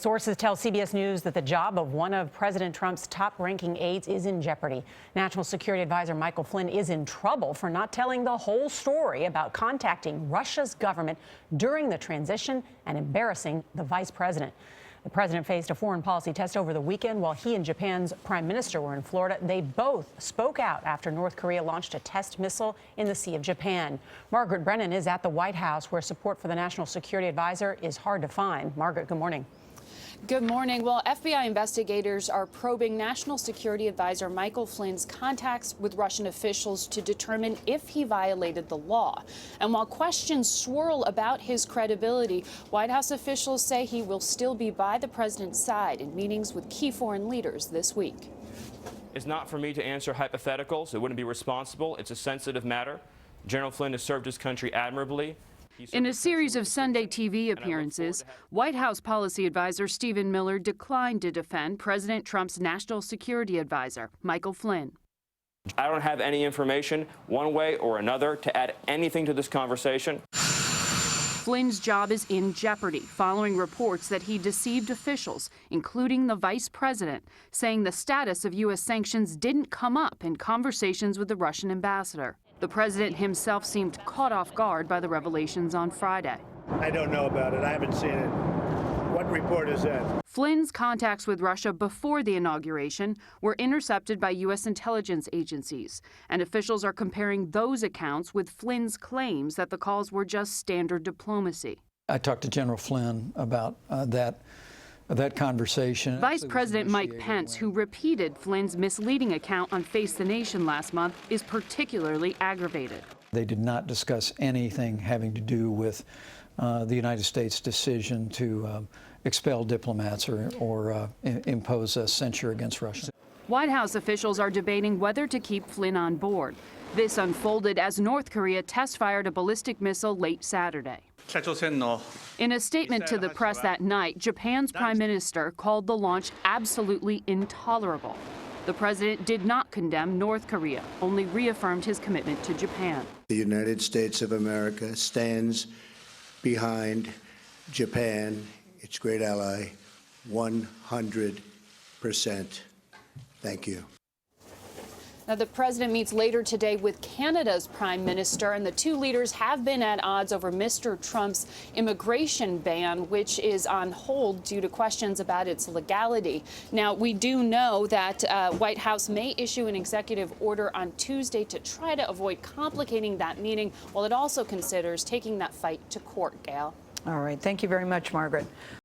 Sources tell CBS News that the job of one of President Trump's top-ranking aides is in jeopardy. National Security Advisor Michael Flynn is in trouble for not telling the whole story about contacting Russia's government during the transition and embarrassing the vice president. The president faced a foreign policy test over the weekend while he and Japan's prime minister were in Florida. They both spoke out after North Korea launched a test missile in the Sea of Japan. Margaret Brennan is at the White House, where support for the National Security Advisor is hard to find. Margaret, good morning. Good morning. Well, FBI investigators are probing National Security Advisor Michael Flynn's contacts with Russian officials to determine if he violated the law. And while questions swirl about his credibility, White House officials say he will still be by the president's side in meetings with key foreign leaders this week. It's not for me to answer hypotheticals. It wouldn't be responsible. It's a sensitive matter. General Flynn has served his country admirably. In a series of Sunday TV appearances, White House policy advisor Stephen Miller declined to defend President Trump's national security advisor, Michael Flynn. I don't have any information, one way or another, to add anything to this conversation. Flynn's job is in jeopardy following reports that he deceived officials, including the vice president, saying the status of U.S. sanctions didn't come up in conversations with the Russian ambassador. The president himself seemed caught off guard by the revelations on Friday. I don't know about it. I haven't seen it. What report is that? Flynn's contacts with Russia before the inauguration were intercepted by U.S. intelligence agencies, and officials are comparing those accounts with Flynn's claims that the calls were just standard diplomacy. I talked to General Flynn about that conversation. Vice President Mike Pence, who repeated Flynn's misleading account on Face the Nation last month, is particularly aggravated. They did not discuss anything having to do with the United States' decision to expel diplomats or impose a censure against Russia. White House officials are debating whether to keep Flynn on board. This unfolded as North Korea test-fired a ballistic missile late Saturday. In a statement to the press that night, Japan's prime minister called the launch absolutely intolerable. The president did not condemn North Korea, only reaffirmed his commitment to Japan. The United States of America stands behind Japan, its great ally, 100%. Thank you. Now, the president meets later today with Canada's prime minister, and the two leaders have been at odds over Mr. Trump's immigration ban, which is on hold due to questions about its legality. Now, we do know that White House may issue an executive order on Tuesday to try to avoid complicating that meeting, while it also considers taking that fight to court. Gayle. All right. Thank you very much, Margaret.